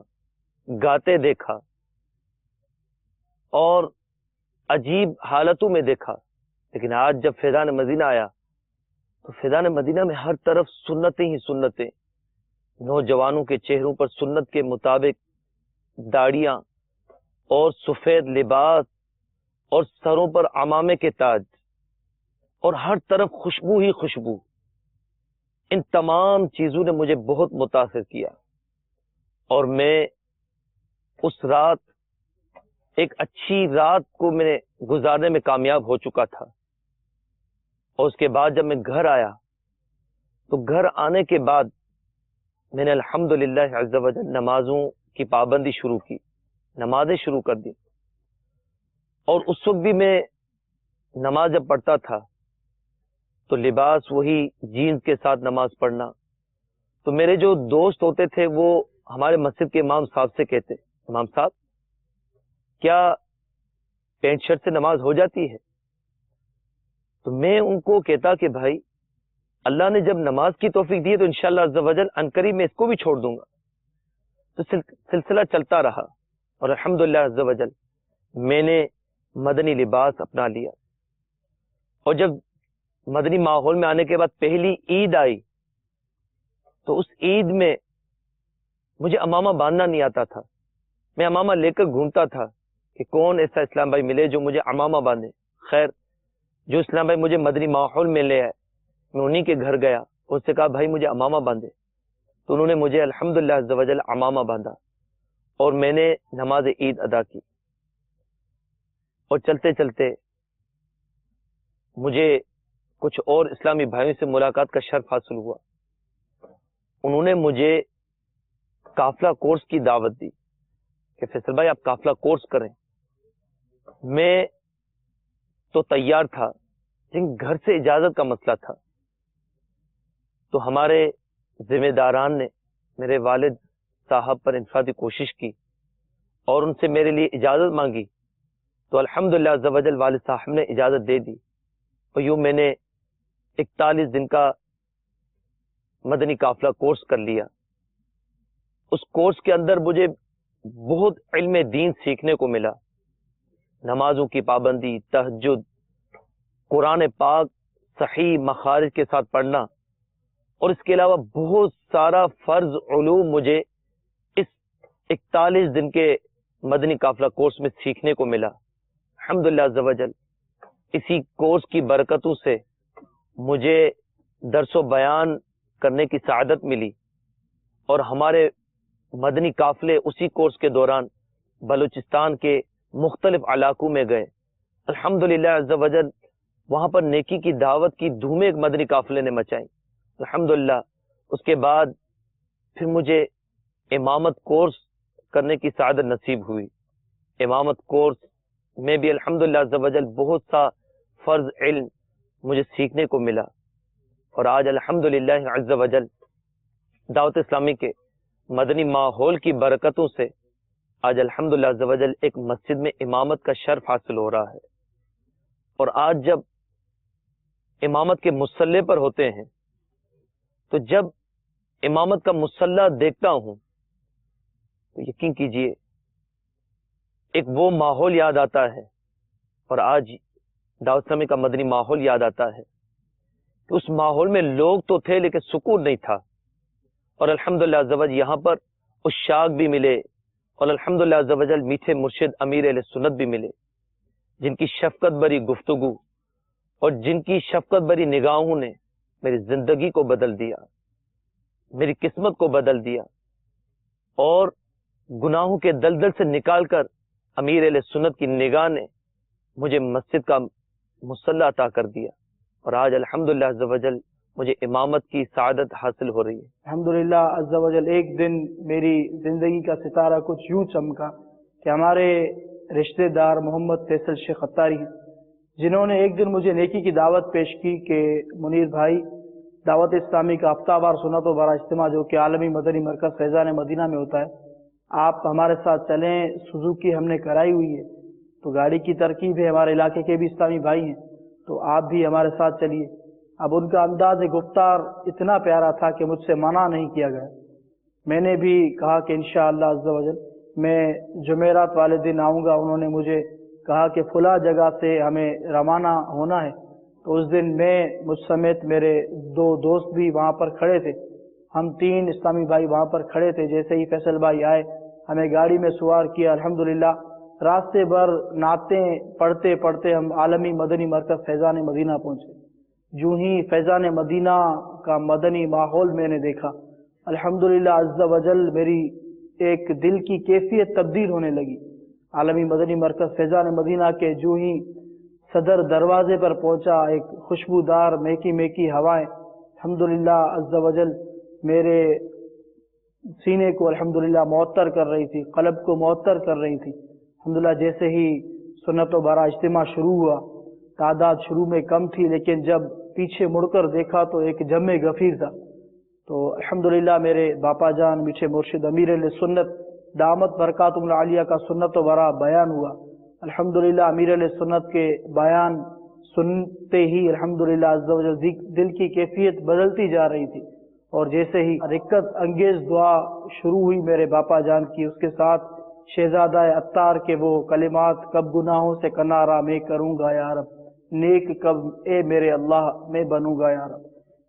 گاتے دیکھا, اور عجیب حالتوں میں دیکھا. لیکن آج جب فیضان مدینہ آیا تو فیضان مدینہ میں ہر طرف سنتیں ہی سنتیں, نوجوانوں کے چہروں پر سنت کے مطابق داڑیاں اور سفید لباس اور سروں پر عمامے کے تاج, اور ہر طرف خوشبو ہی خوشبو. ان تمام چیزوں نے مجھے بہت متاثر کیا, اور میں اس رات ایک اچھی رات کو میں نے گزارنے میں کامیاب ہو چکا تھا. اور اس کے بعد جب میں گھر آیا تو گھر آنے کے بعد میں نے الحمدللہ عز و جل نمازوں کی پابندی شروع کی, نمازیں شروع کر دی. اور اس وقت بھی میں نماز جب پڑھتا تھا تو لباس وہی جینز کے ساتھ نماز پڑھنا. تو میرے جو دوست ہوتے تھے وہ ہمارے مسجد کے امام صاحب سے کہتے, امام صاحب کیا پینٹ شرٹ سے نماز ہو جاتی ہے؟ تو میں ان کو کہتا کہ بھائی اللہ نے جب نماز کی توفیق دی ہے تو انشاءاللہ عز و جل عنقریب میں اس کو بھی چھوڑ دوں گا. تو سلسلہ چلتا رہا, اور الحمدللہ عز و جل میں نے مدنی لباس اپنا لیا. اور جب مدنی ماحول میں آنے کے بعد پہلی عید آئی تو اس عید میں مجھے امامہ باندھنا نہیں آتا تھا. میں امامہ لے کر گھومتا تھا کہ کون ایسا اسلام بھائی ملے جو مجھے امامہ باندھے. خیر جو اسلام بھائی مجھے مدنی ماحول میں لے آئے, میں انہی کے گھر گیا, اس سے کہا بھائی مجھے امامہ باندھے. تو انہوں نے مجھے الحمدللہ عز و جل امامہ باندھا, اور میں نے نماز عید ادا کی. اور چلتے چلتے مجھے کچھ اور اسلامی بھائیوں سے ملاقات کا شرف حاصل ہوا. انہوں نے مجھے قافلہ کورس کی دعوت دی کہ فیصل بھائی آپ قافلہ کورس کریں. میں تو تیار تھا لیکن گھر سے اجازت کا مسئلہ تھا. تو ہمارے ذمہ داران نے میرے والد صاحب پر انفرادی کوشش کی اور ان سے میرے لیے اجازت مانگی. تو الحمدللہ عز و جل والد صاحب نے اجازت دے دی, اور یوں میں نے 41 دن کا مدنی قافلہ کورس کر لیا. اس کورس کے اندر مجھے بہت علم دین سیکھنے کو ملا. نمازوں کی پابندی, تہجد, قرآن پاک صحیح مخارج کے ساتھ پڑھنا, اور اس کے علاوہ بہت سارا فرض علوم مجھے اس 41 دن کے مدنی قافلہ کورس میں سیکھنے کو ملا. الحمدللہ عز و جل اسی کورس کی برکتوں سے مجھے درس و بیان کرنے کی سعادت ملی, اور ہمارے مدنی قافلے اسی کورس کے دوران بلوچستان کے مختلف علاقوں میں گئے. الحمدللہ عز و جل وہاں پر نیکی کی دعوت کی دھومیں ایک مدنی قافلے نے مچائی. الحمدللہ اس کے بعد پھر مجھے امامت کورس کرنے کی سعادت نصیب ہوئی. امامت کورس میں بھی الحمدللہ عز و جل بہت سا فرض علم مجھے سیکھنے کو ملا، اور آج الحمدللہ عز وجل دعوت اسلامی کے مدنی ماحول کی برکتوں سے آج الحمدللہ عز وجل ایک مسجد میں امامت کا شرف حاصل ہو رہا ہے. اور آج جب امامت کے مصلی پر ہوتے ہیں تو جب امامت کا مصلی دیکھتا ہوں تو یقین کیجئے ایک وہ ماحول یاد آتا ہے، اور آج دعوت اسلامی کا مدنی ماحول یاد آتا ہے کہ اس ماحول میں لوگ تو تھے لیکن سکون نہیں تھا. اور الحمدللہ عز وجل یہاں پر عشاق بھی ملے، اور الحمدللہ عز وجل میٹھے مرشد امیر اہل سنت بھی ملے، جن کی شفقت بری گفتگو اور جن کی شفقت بری نگاہوں نے میری زندگی کو بدل دیا، میری قسمت کو بدل دیا، اور گناہوں کے دلدل سے نکال کر امیر اہل سنت کی نگاہ نے مجھے مسجد کا مصلی عطا کر دیا، اور آج الحمدللہ عز وجل مجھے امامت کی سعادت حاصل ہو رہی ہے. الحمدللہ عز وجل ایک دن میری زندگی کا ستارہ کچھ یوں چمکا کہ ہمارے رشتہ دار محمد فیصل شیخ اتاری ہیں، جنہوں نے ایک دن مجھے نیکی کی دعوت پیش کی کہ منیر بھائی، دعوت اسلامی کا ہفتہ وار سنت و برا اجتماع جو کہ عالمی مدنی مرکز فیضان مدینہ میں ہوتا ہے، آپ ہمارے ساتھ چلیں. سوزوکی ہم نے کرائی ہوئی ہے تو گاڑی کی ترکیب ہے، ہمارے علاقے کے بھی اسلامی بھائی ہیں تو آپ بھی ہمارے ساتھ چلیے. اب ان کا انداز گفتار اتنا پیارا تھا کہ مجھ سے منع نہیں کیا گیا. میں نے بھی کہا کہ انشاءاللہ عز و جل میں جمعرات والے دن آؤں گا. انہوں نے مجھے کہا کہ فلاں جگہ سے ہمیں روانہ ہونا ہے، تو اس دن میں مجھ سمیت میرے 2 دوست بھی وہاں پر کھڑے تھے. ہم 3 اسلامی بھائی وہاں پر کھڑے تھے. جیسے ہی فیصل بھائی آئے ہمیں گاڑی میں سوار کیا. الحمدللہ راستے بھر نعتیں پڑھتے پڑھتے ہم عالمی مدنی مرکز فیضان مدینہ پہنچے. جو ہی فیضان مدینہ کا مدنی ماحول میں نے دیکھا، الحمدللہ عز و جل میری ایک دل کی کیفیت تبدیل ہونے لگی. عالمی مدنی مرکز فیضان مدینہ کے جو ہی صدر دروازے پر پہنچا، ایک خوشبودار میکی میکی ہوائیں الحمدللہ عز و جل میرے سینے کو الحمدللہ معطر کر رہی تھی، قلب کو معطر کر رہی تھی. الحمدللہ جیسے ہی سنت و برا اجتماع شروع ہوا، تعداد شروع میں کم تھی لیکن جب پیچھے مڑ کر دیکھا تو ایک جمع غفیر تھا. تو الحمدللہ میرے باپا جان میٹھے مرشد امیر اہل سنت دامت برکاتہم العالیہ کا سنت و برا بیان ہوا. الحمدللہ امیر اہل سنت کے بیان سنتے ہی الحمدللہ عز و جل دل کی کیفیت بدلتی جا رہی تھی. اور جیسے ہی رکت انگیز دعا شروع ہوئی میرے باپا جان کی، اس کے ساتھ شہزادہ اتار کے وہ کلمات، کب گناہوں سے کنارہ میں کروں گا یا رب، نیک کب اے میرے اللہ میں بنوں گا یا رب.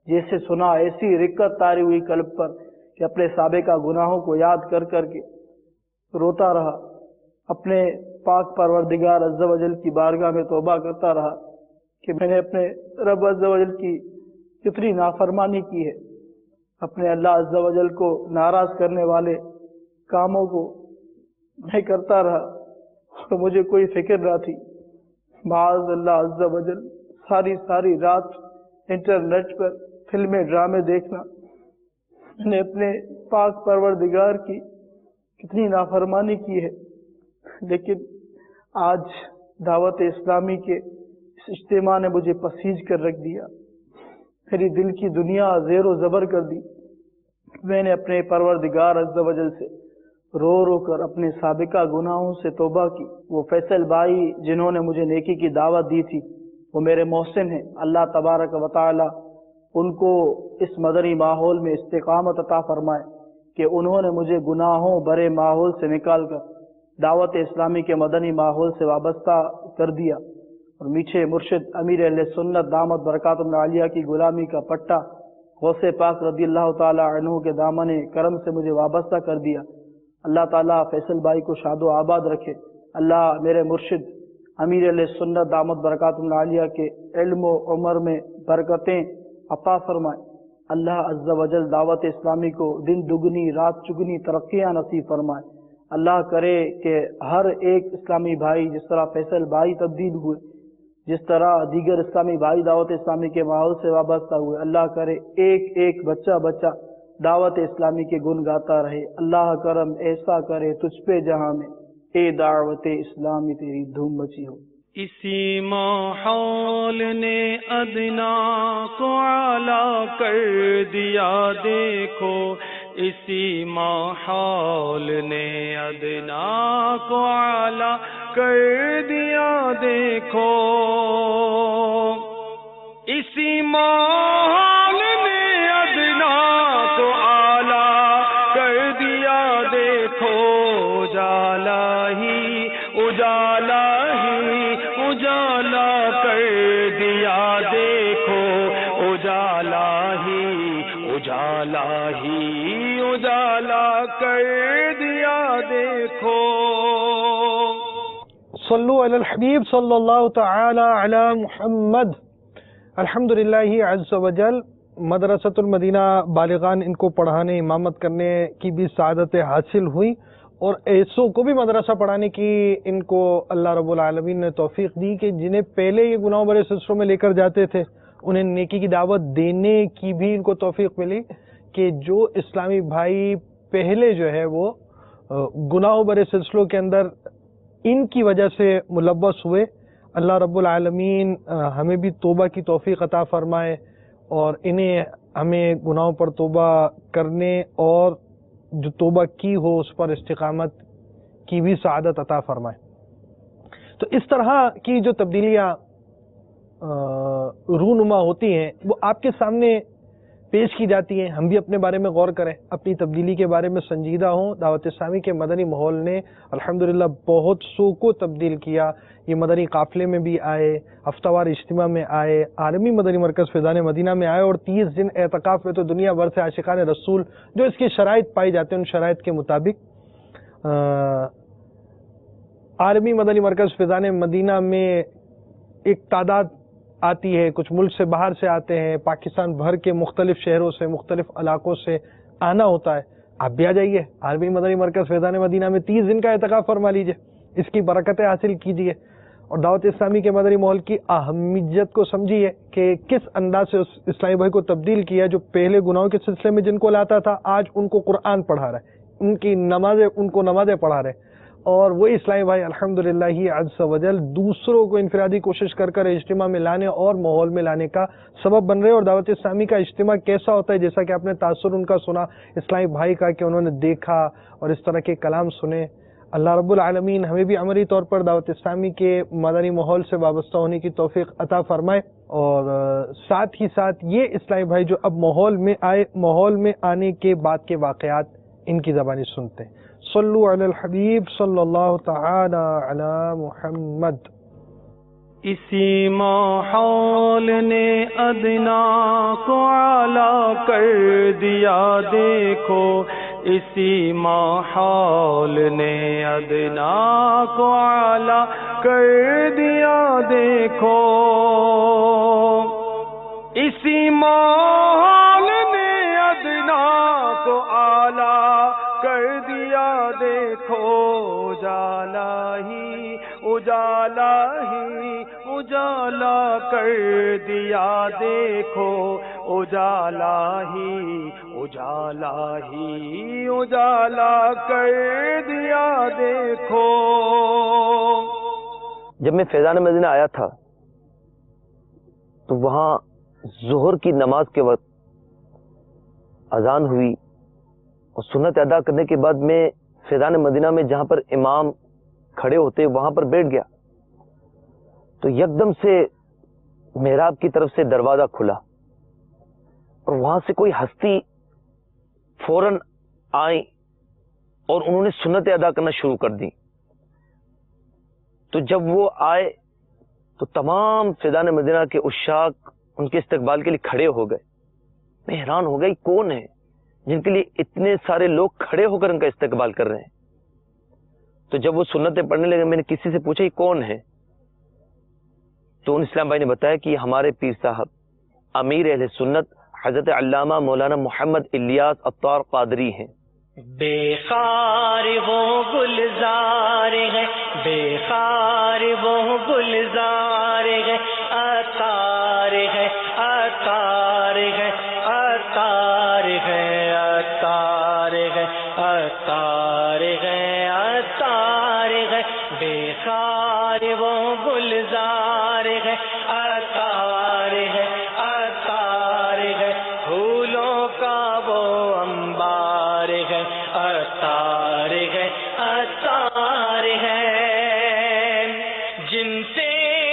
جیسے سنا ایسی رکت تاری ہوئی قلب پر کہ اپنے سابقہ گناہوں کو یاد کر کر کے روتا رہا. اپنے پاک پروردگار عز و جل کی بارگاہ میں توبہ کرتا رہا کہ میں نے اپنے رب عز و جل کی کتنی نافرمانی کی ہے. اپنے اللہ عز و جل کو ناراض کرنے والے کاموں کو میں کرتا رہا اور مجھے کوئی فکر نہ تھی. معاذ اللہ عز و جل ساری رات انٹرنیٹ پر فلمیں ڈرامے دیکھنا، میں نے اپنے پاک پروردگار کی کتنی نافرمانی کی ہے. لیکن آج دعوت اسلامی کے اس اجتماع نے مجھے پسیج کر رکھ دیا، میری دل کی دنیا زیر و زبر کر دی. میں نے اپنے پروردگار عز و جل سے رو رو کر اپنے سابقہ گناہوں سے توبہ کی. وہ فیصل بھائی جنہوں نے مجھے نیکی کی دعوت دی تھی وہ میرے محسن ہیں. اللہ تبارک و تعالی ان کو اس مدنی ماحول میں استقامت عطا فرمائے کہ انہوں نے مجھے گناہوں برے ماحول سے نکال کر دعوت اسلامی کے مدنی ماحول سے وابستہ کر دیا. اور میٹھے مرشد امیر اہل سنت دامت برکاتہم العالیہ کی غلامی کا پٹا غوث پاک رضی اللہ تعالی عنہ کے دامن کرم سے مجھے وابستہ کر دیا. اللہ تعالیٰ فیصل بھائی کو شاد و آباد رکھے. اللہ میرے مرشد امیر علیہ سنت دامت برکاتہم العالیہ کے علم و عمر میں برکتیں عطا فرمائے. اللہ عز و جل دعوت اسلامی کو دن دگنی رات چگنی ترقیاں نصیب فرمائے. اللہ کرے کہ ہر ایک اسلامی بھائی جس طرح فیصل بھائی تبدیل ہوئے، جس طرح دیگر اسلامی بھائی دعوت اسلامی کے ماحول سے وابستہ ہوئے، اللہ کرے ایک ایک بچہ دعوت اسلامی کے گن گاتا رہے. اللہ کرم ایسا کرے تجھ پہ جہاں میں، اے دعوت اسلامی تیری دھوم مچی ہو. اسی ماحول نے ادنا کو اعلیٰ کر دیا دیکھو، اسی ماحول نے ادنا کو اعلیٰ کر دیا دیکھو، اسی ماحول نے ادنا کو اعلیٰ کر دیا دیکھو، اجالا ہی اجالا کر دیا دیکھو، اجالا ہی اجالا کر دیا دیکھو۔ صلو علی الحبیب صلی اللہ تعالی علی محمد۔ الحمدللہ عز وجل مدرسۃ المدینہ بالغان ان کو پڑھانے امامت کرنے کی بھی سعادت حاصل ہوئی، اور ایسوں کو بھی مدرسہ پڑھانے کی ان کو اللہ رب العالمین نے توفیق دی کہ جنہیں پہلے یہ گناہوں بھرے سلسلوں میں لے کر جاتے تھے انہیں نیکی کی دعوت دینے کی بھی ان کو توفیق ملی، کہ جو اسلامی بھائی پہلے جو ہے وہ گناہوں بھرے سلسلوں کے اندر ان کی وجہ سے ملوث ہوئے، اللہ رب العالمین ہمیں بھی توبہ کی توفیق عطا فرمائے، اور انہیں ہمیں گناہوں پر توبہ کرنے اور جو توبہ کی ہو اس پر استقامت کی بھی سعادت عطا فرمائے۔ تو اس طرح کی جو تبدیلیاں رونما ہوتی ہیں وہ آپ کے سامنے پیش کی جاتی ہیں، ہم بھی اپنے بارے میں غور کریں، اپنی تبدیلی کے بارے میں سنجیدہ ہوں۔ دعوت اسلامی کے مدنی ماحول نے الحمدللہ بہت سو کو تبدیل کیا، یہ مدنی قافلے میں بھی آئے، ہفتہ وار اجتماع میں آئے، عالمی مدنی مرکز فیضان مدینہ میں آئے، اور 30 دن اعتکاف میں تو دنیا بھر سے عاشقان رسول جو اس کی شرائط پائی جاتے ہیں ان شرائط کے مطابق عالمی مدنی مرکز فیضان مدینہ میں ایک تعداد آتی ہے، کچھ ملک سے باہر سے آتے ہیں، پاکستان بھر کے مختلف شہروں سے مختلف علاقوں سے آنا ہوتا ہے۔ آپ بھی آ جائیے عالمی مدنی مرکز فیضان مدینہ میں 30 دن کا اعتکاف فرما لیجئے، اس کی برکتیں حاصل کیجیے، اور دعوت اسلامی کے مدنی ماحول کی اہمیت کو سمجھیے کہ کس انداز سے اس اسلامی بھائی کو تبدیل کیا، جو پہلے گناہوں کے سلسلے میں جن کو لاتا تھا آج ان کو قرآن پڑھا رہا ہے، ان کو نمازیں پڑھا رہے ہیں، اور وہی اسلامی بھائی الحمدللہ عز وجل دوسروں کو انفرادی کوشش کر اجتماع میں لانے اور ماحول میں لانے کا سبب بن رہے ہیں۔ اور دعوت اسلامی کا اجتماع کیسا ہوتا ہے، جیسا کہ آپ نے تاثر ان کا سنا اسلامی بھائی کا، کہ انہوں نے دیکھا اور اس طرح کے کلام سنے۔ اللہ رب العالمین ہمیں بھی عملی طور پر دعوت اسلامی کے مدنی ماحول سے وابستہ ہونے کی توفیق عطا فرمائے، اور ساتھ ہی ساتھ یہ اسلامی بھائی جو اب ماحول میں آئے، ماحول میں آنے کے بعد کے واقعات ان کی زبانی سنتے ہیں۔ صلو علی الحبیب صلی اللہ تعالی علی محمد۔ اسی ماحول نے ادنا کو اعلیٰ کر دیا دیکھو، اسی ماحول نے ادنا کو اعلیٰ کر دیا دیکھو، اسی ماحول نے ادنا کو اعلیٰ کر دیا دیکھو، اجالا ہی اجالا کر دیا دیکھو، اجالا ہی اجالا کر دیا دیکھو۔ جب میں فیضان مدینہ آیا تھا تو وہاں ظہر کی نماز کے وقت اذان ہوئی، اور سنت ادا کرنے کے بعد میں فیضان مدینہ میں جہاں پر امام کھڑے ہوتے وہاں پر بیٹھ گیا، تو یکدم سے محراب کی طرف سے دروازہ کھلا، اور وہاں سے کوئی ہستی فوراً آئی اور انہوں نے سنت ادا کرنا شروع کر دی۔ تو جب وہ آئے تو تمام فیضان مدینہ کے عشاق ان کے استقبال کے لیے کھڑے ہو گئے۔ میں حیران ہو گئی، کون ہے جن کے لیے اتنے سارے لوگ کھڑے ہو کر ان کا استقبال کر رہے ہیں؟ تو جب وہ سنتیں پڑھنے لگے میں نے کسی سے پوچھا یہ کون ہے، تو ان اسلام بھائی نے بتایا کہ ہمارے پیر صاحب امیر اہل سنت حضرت علامہ مولانا محمد الیاس عطار قادری ہیں۔ بے خار وہ گلزار ہے، بے خار وہ گلزار ہے، عطار ہے عطار ہے عطار ہے عطار ہے عطار ہے عطار ہے بے خار وہ گلزار ہے، عطار ہے عطار ہے، پھولوں کا وہ انبار ہے، عطار ہے عطار ہے، جن سے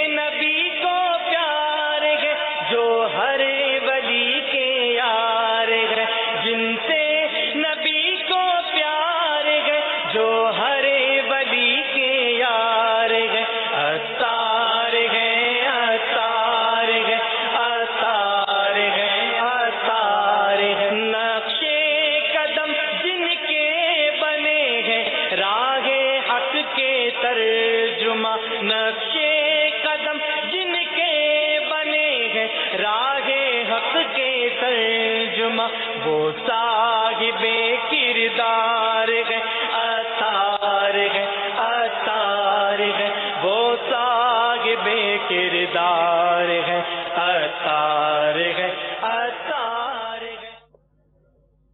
نبی کو پیار ہے، جو ہر ولی کے یار ہے، جن سے نبی کو پیار ہے، جو ہر ولی کے یار ہے، عطار ہے عطار ہے عطار ہے عطار ہے، نقشے قدم جن کے بنے ہیں راہ حق کے ترجمہ، نقشے قدم جن کے بنے ہیں راہ حق کے ترجمہ، وہ صاحب کردار ہے، عطار ہے عطار ہے، وہ صاحب کردار ہے، عطار ہے عطار ہے۔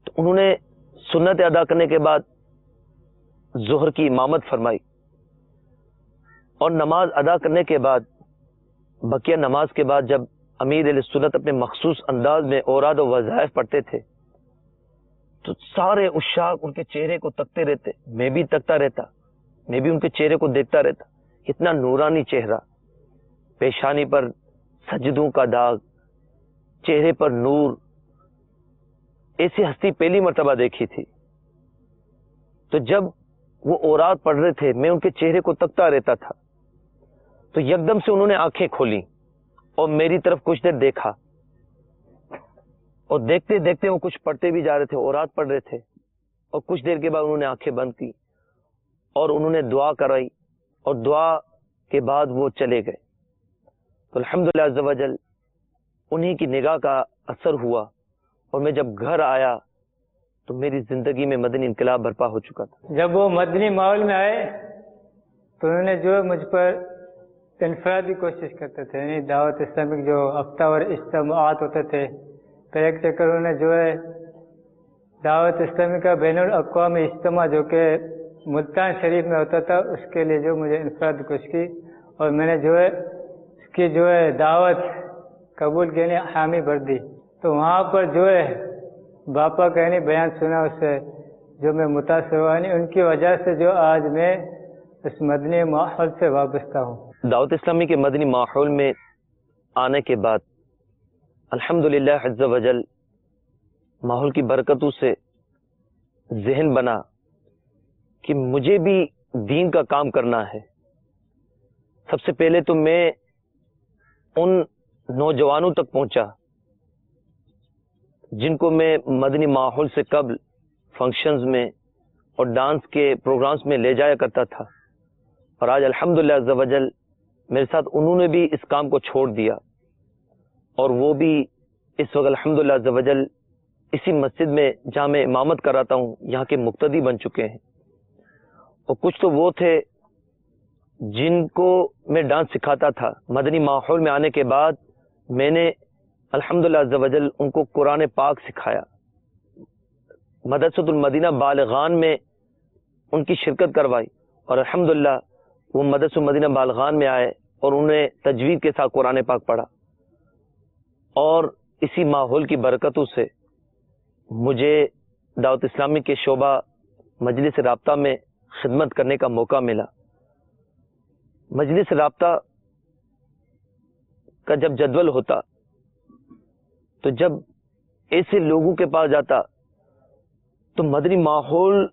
تو انہوں نے سنت ادا کرنے کے بعد ظہر کی امامت فرمائی، اور نماز ادا کرنے کے بعد بقیہ نماز کے بعد جب امیر علیہ سنت اپنے مخصوص انداز میں اوراد و وظائف پڑھتے تھے تو سارے عشاق ان کے چہرے کو تکتے رہتے، میں بھی تکتا رہتا، میں بھی ان کے چہرے کو دیکھتا رہتا، اتنا نورانی چہرہ، پیشانی پر سجدوں کا داغ، چہرے پر نور، ایسی ہستی پہلی مرتبہ دیکھی تھی۔ تو جب وہ اوراد پڑھ رہے تھے میں ان کے چہرے کو تکتا رہتا تھا، تو یکدم سے انہوں نے آنکھیں کھولی اور میری طرف کچھ دیر دیکھا، اور دیکھتے دیکھتے وہ کچھ پڑھتے بھی جا رہے تھے، اوراد پڑھ رہے تھے، اور کچھ دیر کے بعد انہوں نے آنکھیں بند کی اور انہوں نے دعا کرائی، اور دعا کے بعد وہ چلے گئے۔ تو الحمدللہ عز و جل انہی کی نگاہ کا اثر ہوا، اور میں جب گھر آیا تو میری زندگی میں مدنی انقلاب برپا ہو چکا تھا۔ جب وہ مدنی ماحول میں آئے تو انہوں نے جو ہے مجھ پر انفرادی کوشش کرتے تھے، یعنی دعوت اسلامک جو ہفتہ وار اجتماعات ہوتے تھے، پھر ایک چکر انہوں نے جو ہے دعوت اسلامی کا بین الاقوامی اجتماع جو کہ ملتان شریف میں ہوتا تھا، اس کے لیے جو مجھے انفرادی کوشش کی، اور میں نے جو ہے اس کی جو ہے دعوت قبول کے لیے حامی بھر دی۔ تو وہاں پر جو ہے باپا کا یعنی بیان سنا، اس سے جو میں متاثر ہوا، یعنی ان کی وجہ سے جو آج میں اس مدنی ماحول سے وابستہ ہوں۔ دعوت اسلامی کے مدنی ماحول میں آنے کے بعد الحمدللہ عز و جل ماحول کی برکتوں سے ذہن بنا کہ مجھے بھی دین کا کام کرنا ہے۔ سب سے پہلے تو میں ان نوجوانوں تک پہنچا جن کو میں مدنی ماحول سے قبل فنکشنز میں اور ڈانس کے پروگرامز میں لے جایا کرتا تھا، اور آج الحمدللہ عز و جل میرے ساتھ انہوں نے بھی اس کام کو چھوڑ دیا، اور وہ بھی اس وقت الحمدللہ عز و جل اسی مسجد میں جہاں میں امامت کراتا ہوں یہاں کے مقتدی بن چکے ہیں۔ اور کچھ تو وہ تھے جن کو میں ڈانس سکھاتا تھا، مدنی ماحول میں آنے کے بعد میں نے الحمدللہ عز و جل ان کو قرآن پاک سکھایا، مدرسۃ المدینہ بالغان میں ان کی شرکت کروائی، اور الحمدللہ وہ مدرسۃ المدینہ بالغان میں آئے اور انہوں نے تجوید کے ساتھ قرآن پاک پڑھا، اور اسی ماحول کی برکتوں سے مجھے دعوت اسلامی کے شعبہ مجلس رابطہ میں خدمت کرنے کا موقع ملا۔ مجلس رابطہ کا جب جدول ہوتا تو جب ایسے لوگوں کے پاس جاتا تو مدنی ماحول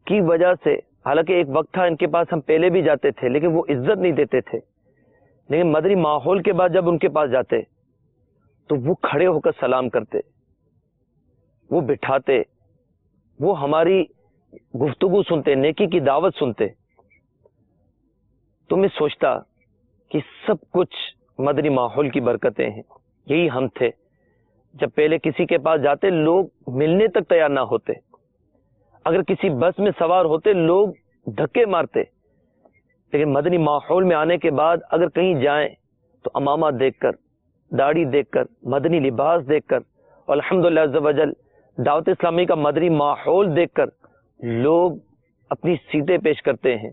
کی وجہ سے، حالانکہ ایک وقت تھا ان کے پاس ہم پہلے بھی جاتے تھے لیکن وہ عزت نہیں دیتے تھے، لیکن مدنی ماحول کے بعد جب ان کے پاس جاتے تو وہ کھڑے ہو کر سلام کرتے، وہ بٹھاتے، وہ ہماری گفتگو سنتے، نیکی کی دعوت سنتے۔ تو میں سوچتا کہ سب کچھ مدنی ماحول کی برکتیں ہیں، یہی ہم تھے۔ جب پہلے کسی کے پاس جاتے لوگ ملنے تک تیار نہ ہوتے، اگر کسی بس میں سوار ہوتے لوگ دھکے مارتے، لیکن مدنی ماحول میں آنے کے بعد اگر کہیں جائیں تو امامہ دیکھ کر، داڑھی دیکھ کر، مدنی لباس دیکھ کر، اور الحمدللہ عز و جل دعوت اسلامی کا مدنی ماحول دیکھ کر لوگ اپنی سیٹیں پیش کرتے ہیں،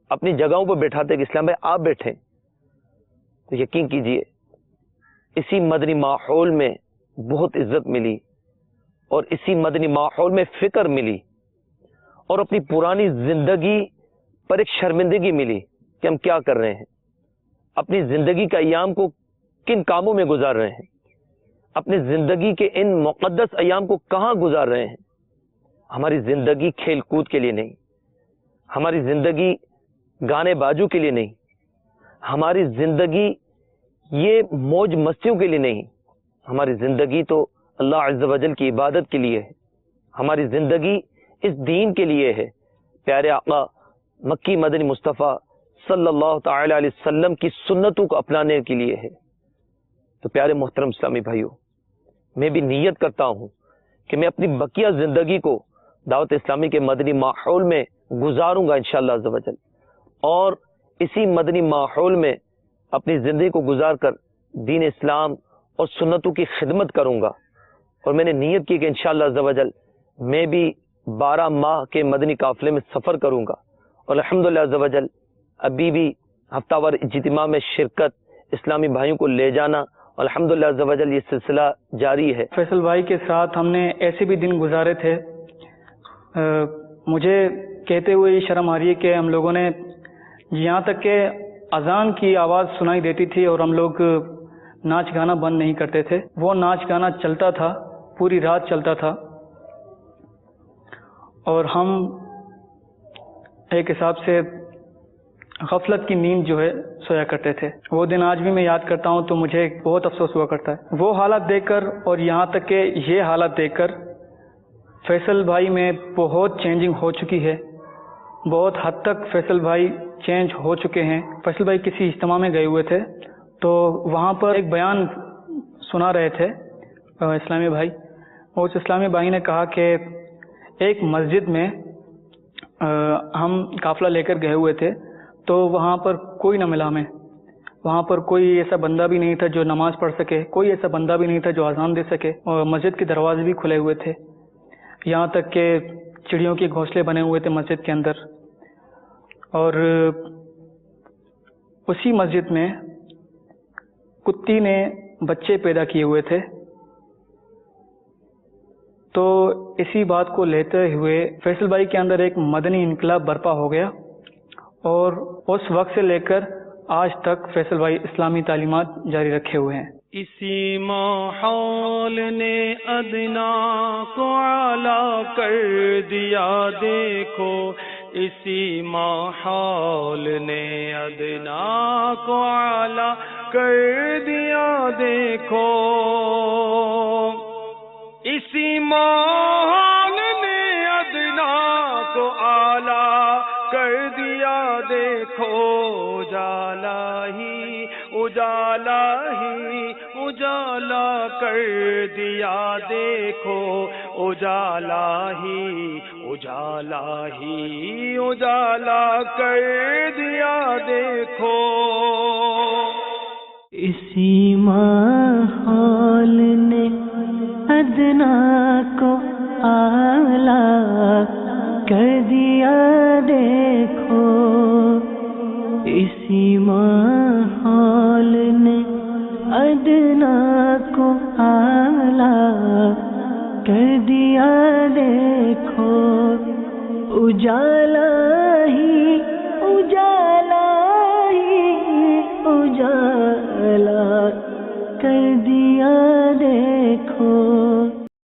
اپنی جگہوں پر بیٹھاتے کہ اسلام بھائی آپ بیٹھیں، تو یقین کیجئے اسی مدنی ماحول میں بہت عزت ملی، اور اسی مدنی ماحول میں فکر ملی، اور اپنی پرانی زندگی پر ایک شرمندگی ملی کہ ہم کیا کر رہے ہیں، اپنی زندگی کا ایام کو کن کاموں میں گزار رہے ہیں، اپنی زندگی کے ان مقدس ایام کو کہاں گزار رہے ہیں۔ ہماری زندگی کھیل کود کے لیے نہیں، ہماری زندگی گانے باجو کے لیے نہیں، ہماری زندگی یہ موج مستیوں کے لیے نہیں، ہماری زندگی تو اللہ عز و جل کی عبادت کے لیے ہے، ہماری زندگی اس دین کے لیے ہے، پیارے آقا مکی مدنی مصطفیٰ صلی اللہ تعالی علیہ وسلم کی سنتوں کو اپنانے کے لیے ہے۔ تو پیارے محترم اسلامی بھائیوں، میں بھی نیت کرتا ہوں کہ میں اپنی بقیہ زندگی کو دعوت اسلامی کے مدنی ماحول میں گزاروں گا انشاءاللہ عز و جل، اور اسی مدنی ماحول میں اپنی زندگی کو گزار کر دین اسلام اور سنتوں کی خدمت کروں گا۔ اور میں نے نیت کی کہ انشاءاللہ عز و جل میں بھی 12 ماہ کے مدنی قافلے میں سفر کروں گا، اور الحمدللہ عز و جل ابھی بھی ہفتہ وار اجتماع میں شرکت، اسلامی بھائیوں کو لے جانا، الحمدللہ عز و جل یہ سلسلہ جاری ہے۔ فیصل بھائی کے ساتھ ہم نے ایسے بھی دن گزارے تھے، مجھے کہتے ہوئے یہ شرم آ رہی ہے کہ ہم لوگوں نے یہاں تک کہ اذان کی آواز سنائی دیتی تھی اور ہم لوگ ناچ گانا بند نہیں کرتے تھے، وہ ناچ گانا چلتا تھا، پوری رات چلتا تھا، اور ہم ایک حساب سے غفلت کی نیند جو ہے سویا کرتے تھے۔ وہ دن آج بھی میں یاد کرتا ہوں تو مجھے بہت افسوس ہوا کرتا ہے۔ وہ حالات دیکھ کر اور یہاں تک کہ یہ حالات دیکھ کر فیصل بھائی میں بہت چینجنگ ہو چکی ہے، بہت حد تک فیصل بھائی چینج ہو چکے ہیں۔ فیصل بھائی کسی اجتماع میں گئے ہوئے تھے تو وہاں پر ایک بیان سنا رہے تھے اسلامی بھائی، اور اس اسلامی بھائی نے کہا کہ ایک مسجد میں ہم قافلہ لے کر گئے ہوئے تھے تو وہاں پر کوئی نہ ملا ہمیں، وہاں پر کوئی ایسا بندہ بھی نہیں تھا جو نماز پڑھ سکے، کوئی ایسا بندہ بھی نہیں تھا جو اذان دے سکے، اور مسجد کے دروازے بھی کھلے ہوئے تھے، یہاں تک کہ چڑیوں کے گھونسلے بنے ہوئے تھے مسجد کے اندر۔ اور اسی مسجد میں کتی نے بچے پیدا کیے ہوئے تھے۔ تو اسی بات کو لیتے ہوئے فیصل بھائی کے اندر ایک مدنی انقلاب برپا ہو گیا، اور اس وقت سے لے کر آج تک فیصل بھائی اسلامی تعلیمات جاری رکھے ہوئے ہیں۔ اسی ماحول نے ادنا کو اعلیٰ کر دیا دیکھو، اسی ماحول نے ادنا کو اعلیٰ کر دیا دیکھو، اسی ماحول نے ادنا کو اعلیٰ کر دیا دیکھو، اجالا ہی اجالا ہی اجالا کر دیا دیکھو، اجالا ہی اجالا ہی اجالا کر دیا دیکھو، اسی ماحول نے ادنا کو اعلیٰ کر دیا دیکھو، اسی ماحول نے ادنا کو اعلیٰ کر دیا دیکھو، اجالا ہی اجالا ہی اجالا کر دیا دیکھو۔